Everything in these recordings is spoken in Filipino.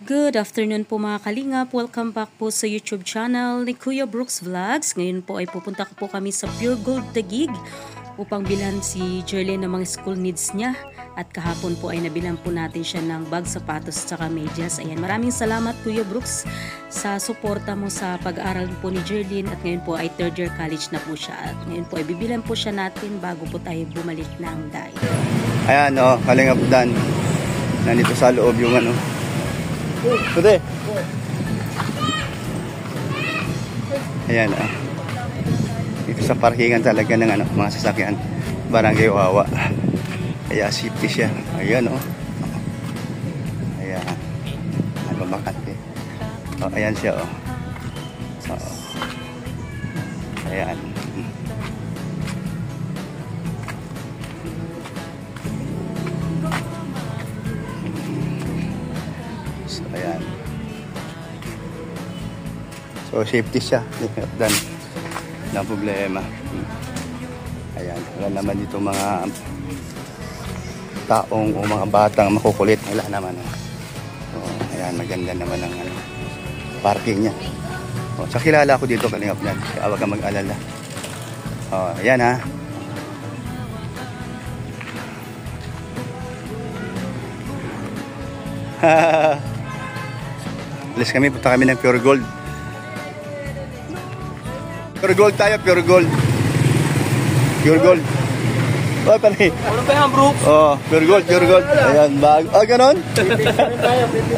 Good afternoon po mga kalingap. Welcome back po sa YouTube channel ni Kuya Brooks Vlogs. Ngayon po ay pupunta po kami sa Pure Gold Taguig upang bilhan si Jerlyn ng mga school needs niya. At kahapon po ay nabilhan po natin siya ng bag, sapatos at saka medyas. Ayan, maraming salamat Kuya Brooks sa suporta mo sa pag-aaral po ni Jerlyn. At ngayon po ay third year college na po siya. At ngayon po ay bibilhan po siya natin bago po tayo bumalik ng dahil. Ayan o, Kalingap Dan. Nandito sa loob yung ano. Pwede. Ayan o. Dito sa parkingan talaga ng ano, mga sasakyan. Barangay Wawa. Kaya safety siya. Ayan o. Ayan. Ano bakante. O, ayan siya o. Ayan. So, ayan. So, safety siya. Dan. Na problema. Ayan. Wala naman dito mga taong o mga batang makukulit. Wala naman. So, ayan. Maganda naman ang ano, parking niya. O, sa kilala ko dito, Kalingap yan. Kaya wag kang mag-alala. O, ayan ha. Alis kami, punta kami ng Pure Gold. Pure Gold tayo, Pure Gold. Pure Gold. Oh, pali. Ano ba yan, Brooks? Oh, Pure Gold, Pure Gold. Ayan, bago. Ah, ganon?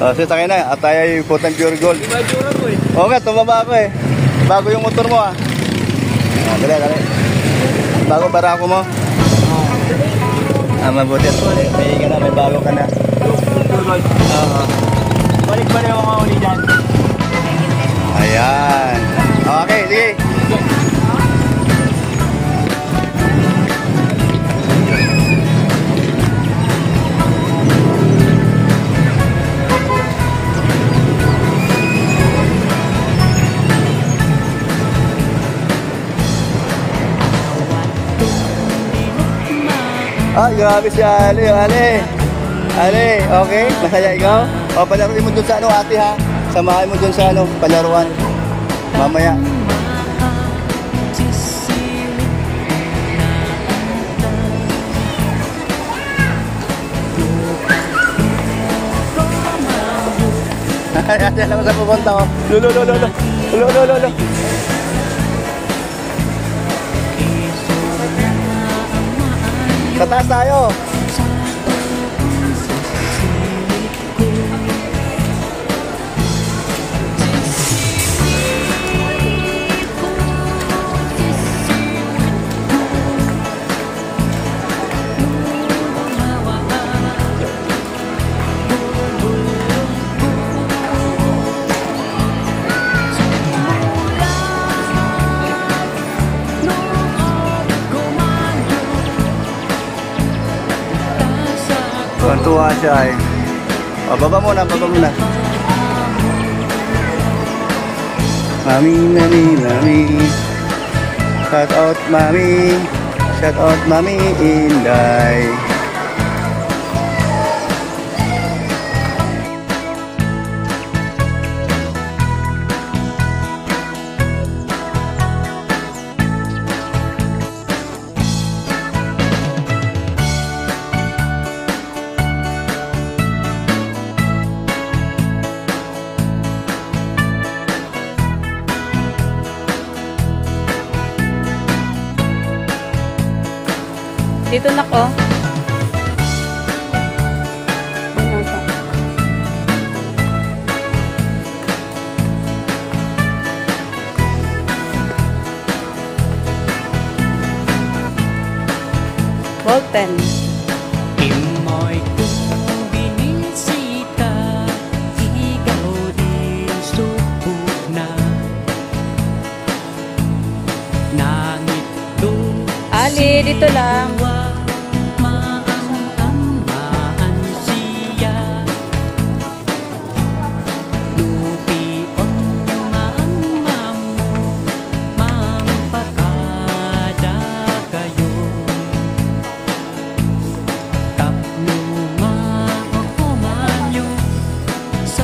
Oh, sige, tayo na. At tayo ay putang Pure Gold. Di ba jura mo eh? Oo nga, tumaba ako eh. Bago yung motor mo ah. Ah, dali, dali. Bago barako mo. Ah, mabuti. May ka na, may bago ka na. Pure gold. Oo. Balik ba na yung mga uli dyan? Ayan. Okay, sige. Ah, grabe si Ali. Ali, okay? Masaya ikaw? O, palaruin mo dun sa ano, ate ha? Samahin mo dun sa ano, palaruan. Mamaya. Ate, alam mo saan pupunta ko? Lolo. Sa taas tayo. Tuwa siya eh. O, baba muna. Mami. Shout out, Mami Inday. Dito na ko. Ballpen. Imoy kong binisita, ikaw din subok na. Nangit doon Ali, dito lang. Sa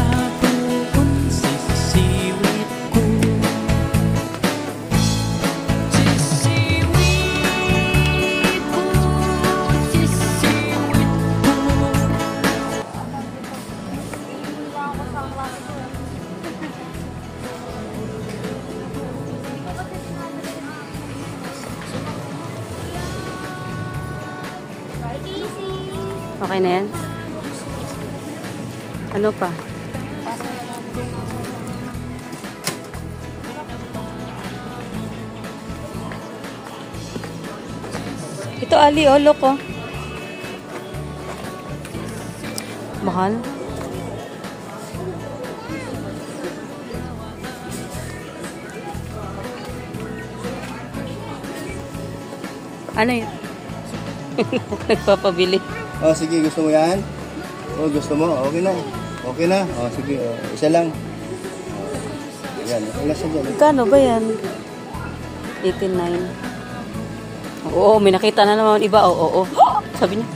Okay na yan? Ano pa? Ito, Ali, oh, look, oh. Mahal. Ano yun? Nagpapabili. Oh, sige, gusto mo yan? Oh, gusto mo? Okay na. Okay na. Oh, sige. Oh, isa lang. Oh, yan. Wala siya dyan. Magkano ba yan? 89. Oo, may nakita na naman iba. Oo. Sabi niya,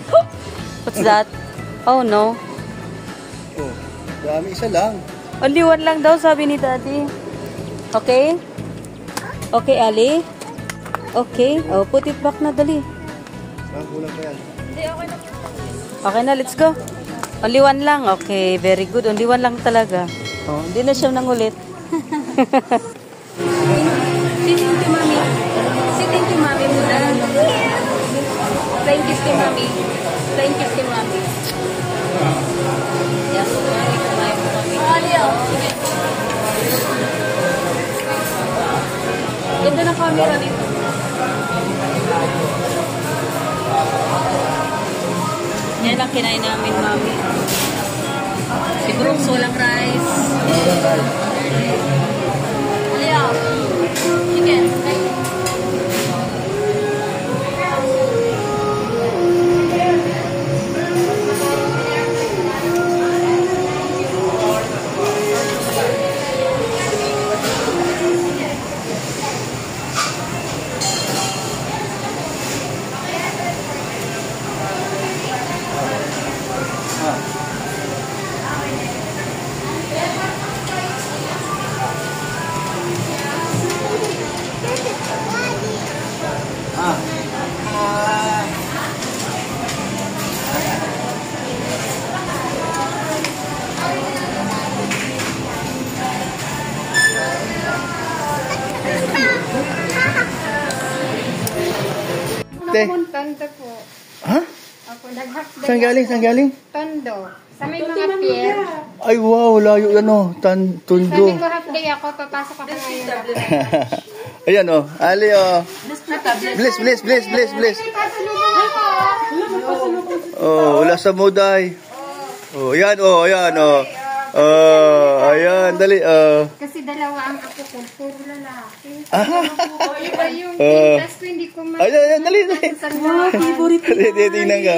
what's that? Oh, no. Oh, dami. Isa lang. Only one lang daw, sabi ni Daddy. Okay? Okay, Ali? Okay. Oh, put it back na, dali. Ah, kulang pa yan. Okay na, let's go. Only one lang. Okay, very good. Only one lang talaga. Oh, hindi na siya nangulit. Thank you, Mami. Say thank you, Mami, muna. Thank you, Mami. Thank you, Mami. Yes, Mami. Sige. Ganda ng camera dito. Yan ang kinain namin, Mami. Si Brooks, walang rice. Alea. Chicken. Tondo po. Ha? Ako, naghakday. Saan galing? Saan galing? Tondo. Sa may mga pier. Ay, wow. Layo yan, oh. Tundo. Sabi ko half-day ako, papasok ako ngayon. Ayan, oh. Ali, oh. Bless. Oh, wala sa muday. Oh, ayan, oh. Ayan, oh. Oh, ayan. Dali, oh. Kasi dalawa ang ako ko, puro lalaki. Ah. Yung pintas ko, hindi ko ma... Ayan, dali. Favorite Tingnan ka.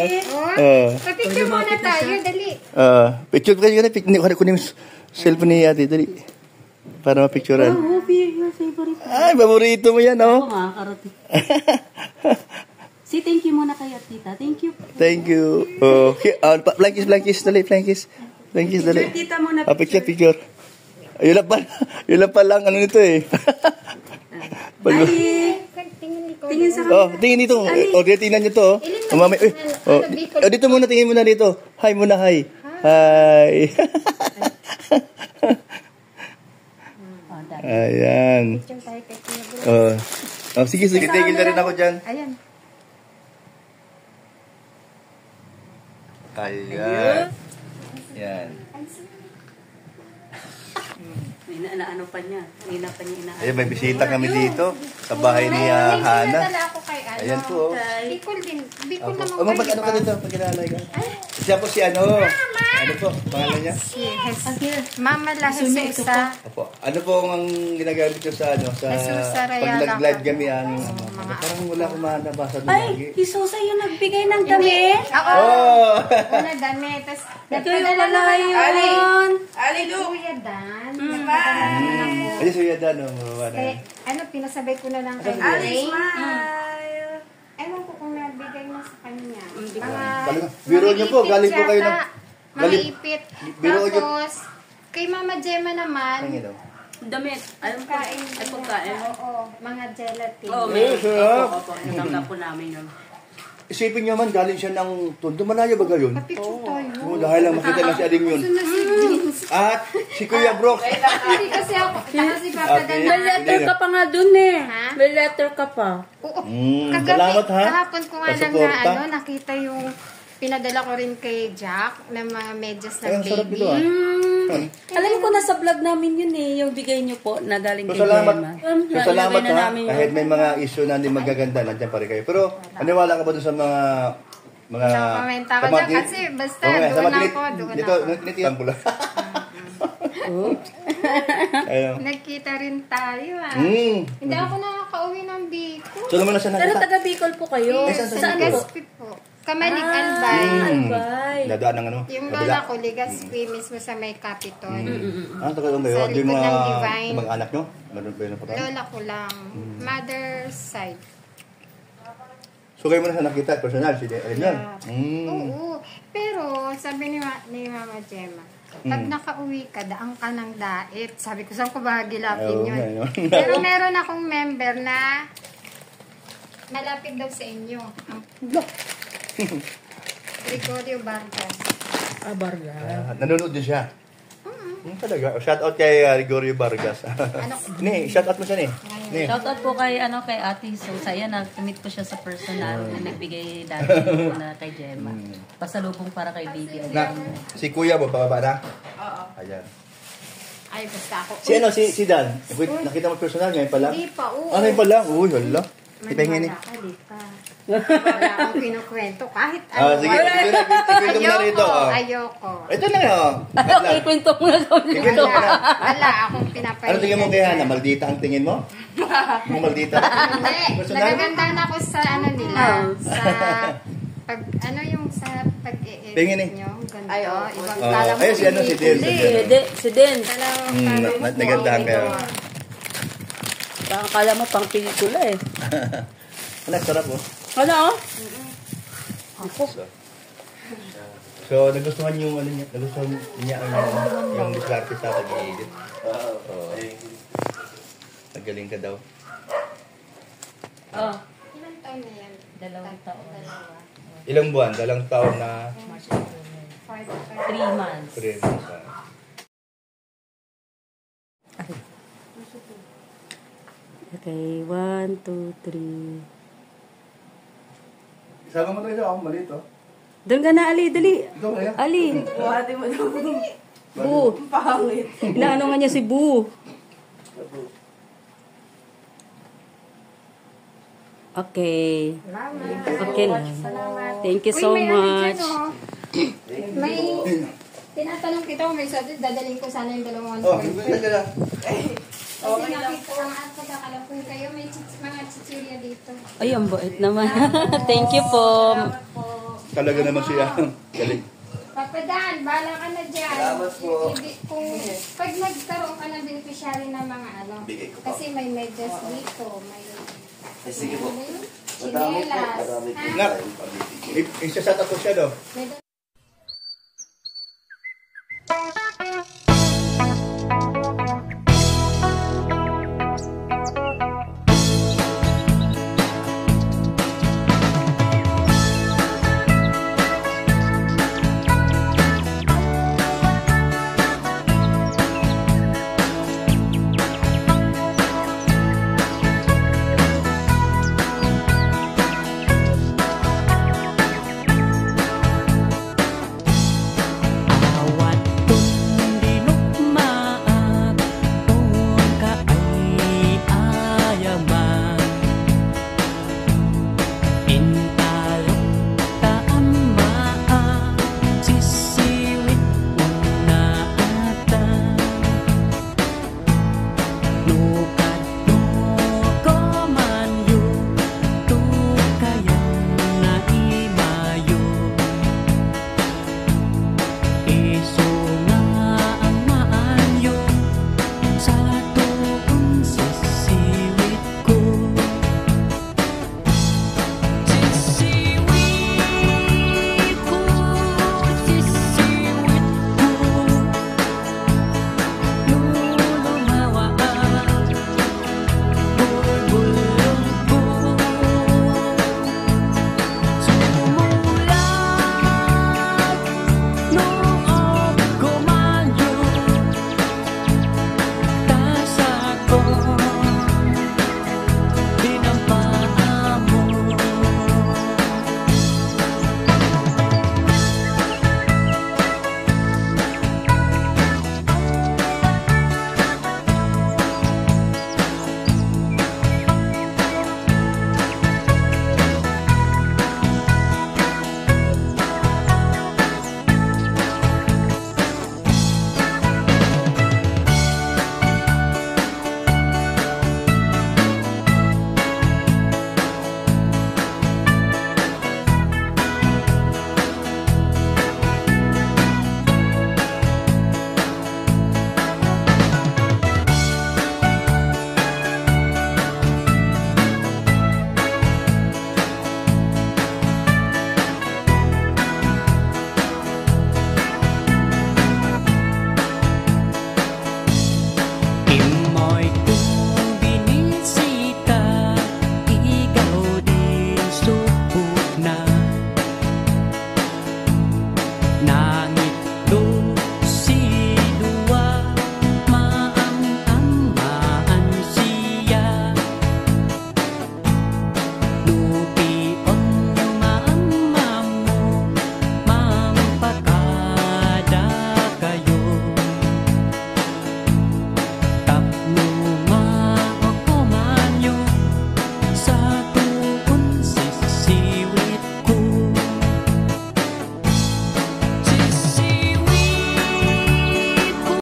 Oh, papicture muna tayo, dali. Picture pa kayo. Kunin yung cellphone ni ate. Dali. Para mapicturean. Oh, your favorite. Ay, paborito mo yan, Oo oh. nga, karating. Say thank you muna kayo, tita. Thank you. Thank you. Oh, okay. Blankis. Dali, blankis. Blankis, dali. Tita muna. Picture. Yun lang pa lang, ano nito eh. Tingin sa Oh, tingin dito. Oh, tingnan nyo to. Oh, mami. Oh, dito muna, tingin muna dito. Hi muna, hi. Hi. Ayan. Oh, sige, tigil na rin ako dyan. Ayan. Ayan. Ayan. Ano pa niya? Kanina pa niya inahanap. Ayan, may bisita kami dito sa bahay ni Hana. Nadala ako kay ano. Ayan po. Bicol din. Bicol naman Oh, ano ka dito? Pagkinalay ka. Siya po si ano? Ano po? Pangalan niya? Mama La Jesusa. Opo. Ano po ang ginagamit ko sa ano? Sa Jesusa pag Rayala. nag-live kami ang parang wala akong nabasa doon lagi. Ay, Isusa yung nagbigay ng damit. Oo. Oh! Una dami. Tapos, Ito yung wala yun. Kuya Dan. Ayun, so yun ano? Ano, pinasabay ko na lang kay Ray. Ewan ko kung nabigay na sa kanya. Biro niyo po, galing po kayo ng... Mga ipit. Biro niyo... Tapos, kay Mama Gemma naman, Tingin daw. Damit. Alam ko. kain. Ay, pagkain. Oo, mga gelatin. Oh, may. sarap. Opo. Natanggap po namin yun. Isipin niyo man, galing siya ng Tondo. Malayo ba gayon? Papicture tayo. Oo, dahil lang makita lang si Ading yun. At si Kuya Brooks. Hindi kasi ako. Taka si Papa Dan. May letter ka pa nga dun eh. Ha? May letter ka pa. Oo. Salamat ha. Kahapon ko nga lang na Pasuporta. nakita yung pinadala ko rin kay Jack na mga medyas Ay, ng ang sarap baby. nito ah. Alam ko nasa vlog namin yun eh, yung bigay niyo po na galing So, kay salamat. Gemma. So, salamat Nilagay na ha. namin Kahit yun. may mga issue na hindi magaganda, nandiyan pa rin kayo. Pero, aniwala ka ba dun sa mga Nakomenta ko sa mga dyan tin- kasi basta Oo nga, sa doon mga tinit- ako, doon Dito, ako. tinitiyan ko lang. Ayun. Nagkita rin tayo ah. Hindi ako nakaka-uwi ng Bicol. So, naman na siya Pero nakita. taga Bicol po kayo. Saan Saan po? Legazpi po. Kamalig Albay. Albay. Dadaan ng ano? Yung kabila. lola ko, Legazpi, mismo sa may Capitol. Ah, taga doon kayo. Sa Yung likod mga ng Divine. mga anak nyo? Meron ba yun na patayin? Lola ko lang. Mother's side. So, kayo mo na siya nakita, personal, si Alin yan. Oo. Pero, sabi ni Mama Gemma, pag nakauwi ka, daang ka ng dait. Sabi ko, saan ko ba gilapin Oo, yun? ngayon. Pero meron akong member na malapit daw sa inyo. Ang Gregorio Vargas. Barga. Nanonood din siya. Talaga. Shout out kay Gregorio Vargas. Ni, shout out mo siya ni. Ni. Shoutout po kay Ate Sosa. Yan, na-meet ko siya sa personal na nagbigay dati po na kay Gemma. Pasalubong para kay Baby. Na, si Kuya mo, pababa na? Oo. Ayan. Ay, basta ako. Si Dan. Nakita mo personal ngayon pa lang? Hindi pa, oo. Ah, ngayon pa lang? Uy, hala. Ipahingin ni. Wala akong kinukwento. Kahit ano. Ah, sige, ikwento mo na rito. Ayoko. Ito na nga. Okay, kwento mo na kami Ikwento dito. mo na. Wala akong pinapahinga. Ano tingin mo kay Hana? Maldita ang tingin mo? Yung maldita? Hindi. Personal? Nagaganda na ako sa ano nila. Sa pag, ano yung sa pag-i-edit Tingin eh. nyo. Ganito. Ay, oo. Ibang Oo. kala mo. Ayun, si ano, si Den, si pelikula Den. eh. Si Den. Talagang Hmm, sabi mo, nagandahan kayo. Baka kala mo pang pelikula eh. Anak, sarap oh. Ano? So, nagustuhan yung ano niya, nagustuhan niya yung diskarte sa pag-i-edit. Oo. Nagaling ka daw. Oh, Ilang taon na yan? 2 taon. Dalawa. Ilang buwan? 2 taon na 3 months. 3 months. Okay, 1, 2, 3. Isama mo tayo ako maliit oh. Doon ka na, Ali, dali. Ikaw kaya? Ali, Buhati mo daw. Bu. Pangit. Inaano nga niya si Bu. Okay. Okay na. Salamat. Thank you so Uy, may ano dyan, much. oh. May tinatanong kita kung may sabi, dadaling ko sana yung 2 Oh, point. hindi ka na. Kasi nakita ang at pagkakalapon kayo, may mga chichirya dito. Ay, ang bait naman. Thank you po. Salamat po. Talaga naman siya. Galing. Papa Dan, bahala ka na dyan. Salamat po. Kung pag nagkaroon ka ng beneficiary ng mga ano, kasi may medyas dito, may Sige po. chinelas. Nak, isa-set up ko siya daw. May